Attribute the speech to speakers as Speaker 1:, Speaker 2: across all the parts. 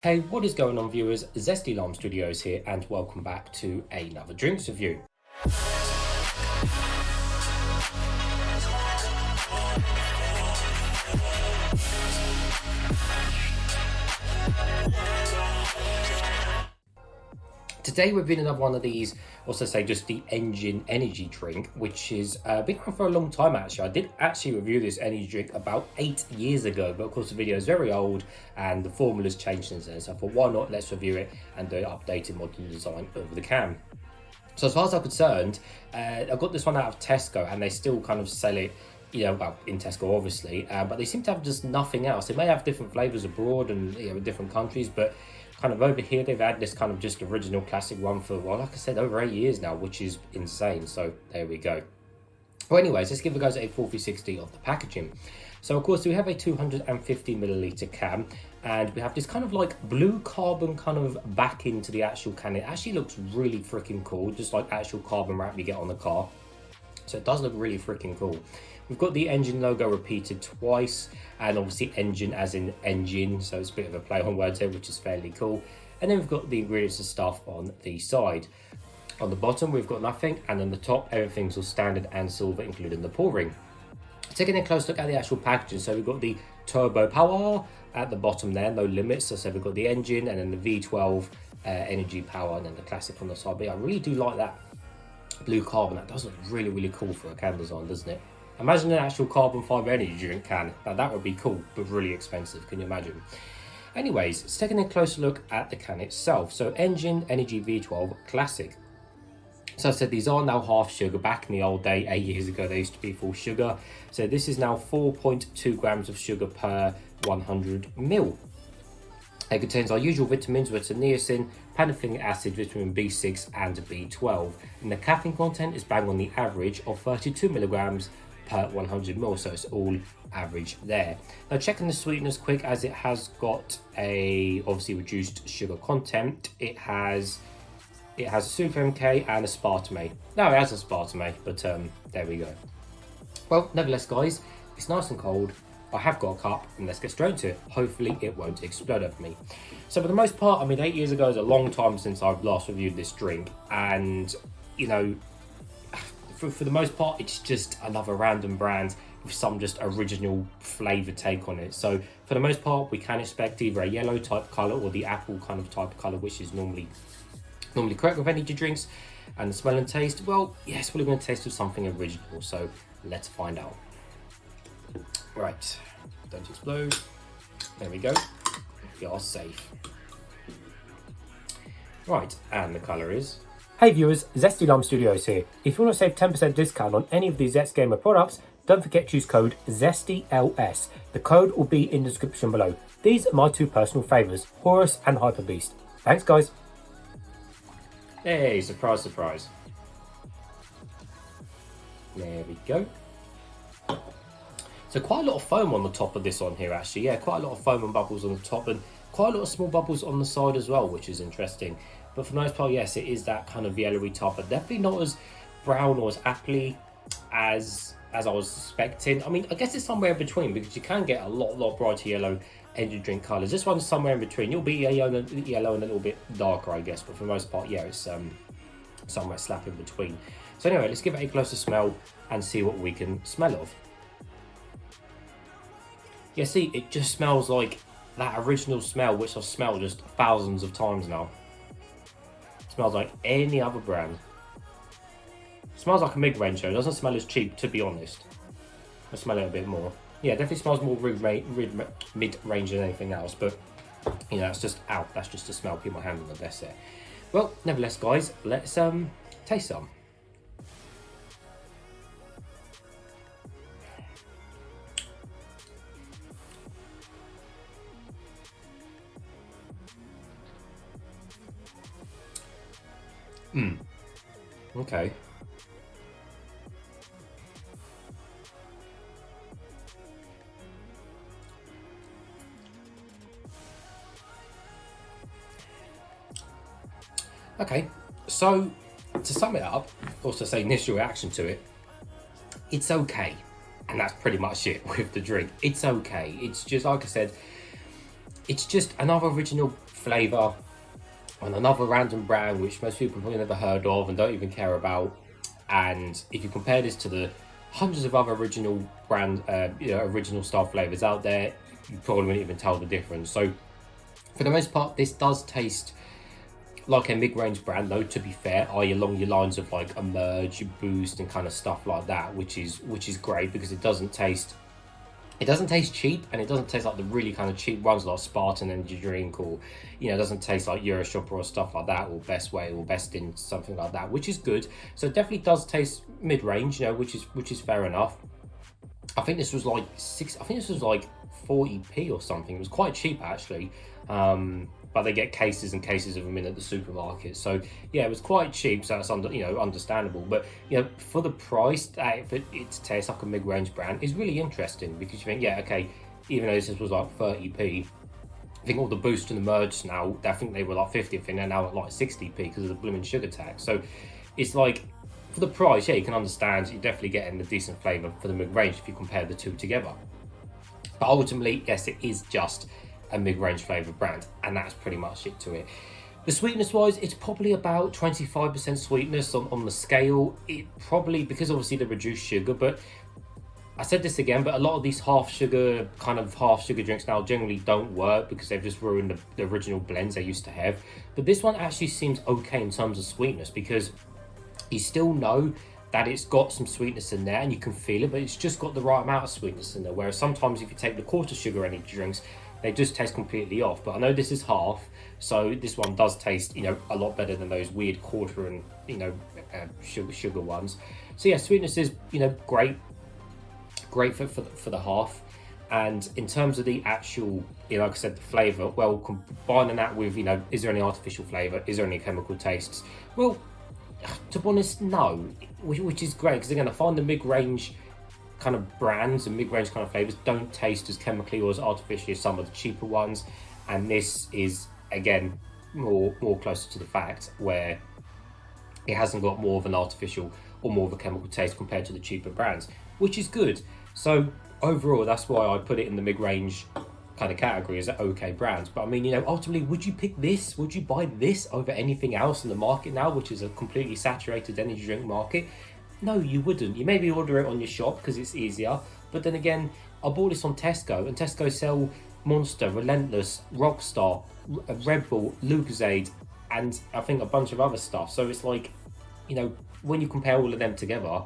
Speaker 1: Hey, what is going on, viewers? Zesty Lime Studios here, and welcome back to another drinks review. Today we're reviewing another one of these, also say just the NGINE energy drink, which is been around for a long time actually. I did actually review this energy drink about 8 years ago, but of course the video is very old and the formula's changed since then. So I thought, why not, let's review it and do updated modern design over the can. So as far as I'm concerned, I got this one out of Tesco and they still kind of sell it, well, in Tesco obviously, but they seem to have just nothing else. They may have different flavors abroad and in different countries, but kind of over here they've had this kind of just original classic one for, well, like I said, over 8 years now, which is insane. So there we go. Well, anyways, let's give you guys a 460 of the packaging. So of course we have a 250 milliliter can, and we have this kind of like blue carbon kind of back into the actual can. It actually looks really freaking cool, just like actual carbon wrap you get on the car. So it does look really freaking cool. We've got the NGINE logo repeated twice, and obviously engine as in engine, so it's a bit of a play on words here, which is fairly cool. And then we've got the ingredients and stuff on the side. On the bottom we've got nothing, and on the top everything's all standard and silver, including the pour ring. Taking a close look at the actual packaging, so we've got the turbo power at the bottom there, no limits. So we've got the engine and then the V12 energy power, and then the classic on the side. But yeah, I really do like that blue carbon. That does look really, really cool for a can design, doesn't it? Imagine an actual carbon fiber energy drink can. Now that would be cool, but really expensive. Can you imagine? Anyways, let's take a closer look at the can itself. So NGINE Energy V12 Classic. So I said these are now half sugar. Back in the old day, 8 years ago, they used to be full sugar. So this is now 4.2 grams of sugar per 100 ml. It contains our usual vitamins, which are niacin, pantothenic acid, vitamin B6 and B12. And the caffeine content is bang on the average of 32 milligrams per 100 ml, so it's all average there. Now checking the sweetness quick, as it has got a obviously reduced sugar content. It has a super MK and aspartame. No, it has aspartame, but there we go. Well, nevertheless guys, it's nice and cold. I have got a cup, and let's get straight to it. Hopefully it won't explode over me. So for the most part, I mean, 8 years ago is a long time since I've last reviewed this drink, and for the most part, it's just another random brand with some just original flavour take on it. So for the most part, we can expect either a yellow type colour or the apple kind of type colour, which is normally correct with energy drinks. And the smell and taste, well, yes, we're going to taste with something original. So let's find out. Right, don't explode. There we go. We are safe. Right, and the colour is... Hey viewers, Zesty Lime Studios here. If you want to save 10% discount on any of these Zest Gamer products, don't forget to use code ZESTYLS. The code will be in the description below. These are my two personal favourites, Horus and Hyper Beast. Thanks guys. Hey, surprise, surprise. There we go. So quite a lot of foam on the top of this on here actually. Yeah, quite a lot of foam and bubbles on the top, and quite a lot of small bubbles on the side as well, which is interesting. But for the most part, yes, it is that kind of yellowy top, but definitely not as brown or as appley as I was suspecting. I mean, I guess it's somewhere in between, because you can get a lot brighter yellow energy drink colours. This one's somewhere in between. You'll be yellow and a little bit darker, I guess, but for the most part, yeah, it's somewhere slap in between. So anyway, let's give it a closer smell and see what we can smell of. Yeah, see, it just smells like that original smell, which I've smelled just thousands of times now. It smells like any other brand. It smells like a mid-range though. It doesn't smell as cheap, to be honest. I smell it a bit more. Yeah, it definitely smells more mid-range than anything else, but it's just out. That's just the smell. Put my hand on the desk there. Well, nevertheless, guys, let's taste some. Okay. Okay, so to sum it up, also say initial reaction to it, it's okay. And that's pretty much it with the drink. It's okay. It's just, like I said, it's just another original flavour on another random brand which most people probably never heard of and don't even care about. And if you compare this to the hundreds of other original brand, original style flavours out there, you probably wouldn't even tell the difference. So for the most part, this does taste like a mid-range brand, though, to be fair, i.e. along your lines of like a Merge, Boost and kind of stuff like that, which is great because it doesn't taste cheap, and it doesn't taste like the really kind of cheap ones like Spartan Energy Drink, or it doesn't taste like Euroshopper or stuff like that, or Best Way or Best In, something like that, which is good. So it definitely does taste mid-range, which is fair enough. I think this was like 40p or something. It was quite cheap actually. But they get cases and cases of them in at the supermarket. So yeah, it was quite cheap, so that's understandable. But for the price, it tastes like a mid-range brand is really interesting, because you think, yeah, okay, even though this was like 30p, I think all the Boost and the Merge now, I think they were like 50, I think they're now at like 60p because of the blooming sugar tax. So it's like, for the price, yeah, you can understand you're definitely getting a decent flavour for the mid-range if you compare the two together. But ultimately, yes, it is just a mid-range flavour brand, and that's pretty much it to it. The sweetness wise, it's probably about 25% sweetness on the scale. It probably, because obviously the reduced sugar, but I said this again, but a lot of these half sugar drinks now generally don't work because they've just ruined the original blends they used to have. But this one actually seems okay in terms of sweetness, because you still know that it's got some sweetness in there and you can feel it, but it's just got the right amount of sweetness in there. Whereas sometimes if you take the quarter sugar energy drinks, they just taste completely off. But I know this is half, so this one does taste, a lot better than those weird quarter and, sugar ones. So yeah, sweetness is, great for the half. And in terms of the actual, like I said, the flavour, well, combining that with, is there any artificial flavour? Is there any chemical tastes? Well, to be honest, no, which is great, because again, I find the mid-range kind of brands and mid-range kind of flavours don't taste as chemically or as artificially as some of the cheaper ones, and this is again more closer to the fact, where it hasn't got more of an artificial or more of a chemical taste compared to the cheaper brands, which is good. So overall, that's why I put it in the mid-range kind of category as an okay brand. But I mean, ultimately, would you pick this? Would you buy this over anything else in the market now, which is a completely saturated energy drink market? No, you wouldn't. You maybe order it on your shop because it's easier. But then again, I bought this on Tesco, and Tesco sell Monster, Relentless, Rockstar, Red Bull, Lucozade, and I think a bunch of other stuff. So it's like, when you compare all of them together,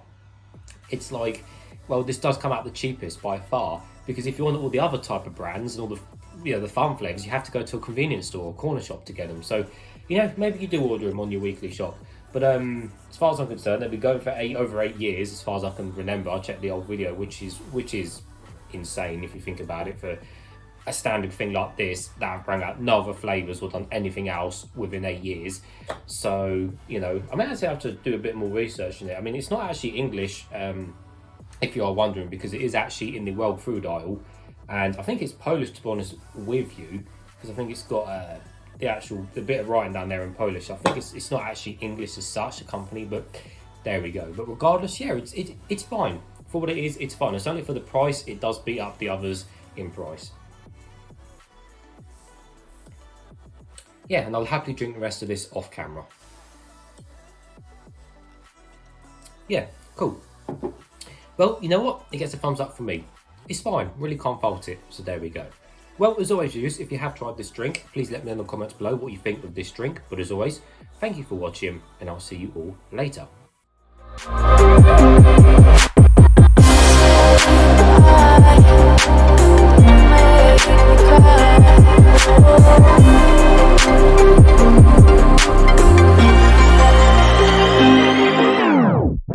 Speaker 1: it's like, well, this does come out the cheapest by far. Because if you want all the other type of brands and all the the fun flavours, you have to go to a convenience store or corner shop to get them. So, maybe you do order them on your weekly shop. But as far as I'm concerned, they've been going for over 8 years, as far as I can remember. I checked the old video, which is insane if you think about it, for a standard thing like this that have brought out no other flavours or done anything else within 8 years. So, I may actually have to do a bit more research on it. I mean, it's not actually English, if you are wondering, because it is actually in the World Food Aisle, and I think it's Polish, to be honest with you, because I think it's got the bit of writing down there in Polish. I think it's not actually English as such, the company, but there we go. But regardless, yeah, it's fine for what it is. It's fine. It's only for the price. It does beat up the others in price. Yeah, and I'll happily drink the rest of this off camera. Yeah, cool. Well, you know what? It gets a thumbs up from me. It's fine. Really can't fault it. So there we go. Well, as always, viewers, if you have tried this drink, please let me know in the comments below what you think of this drink. But as always, thank you for watching, and I'll see you all later.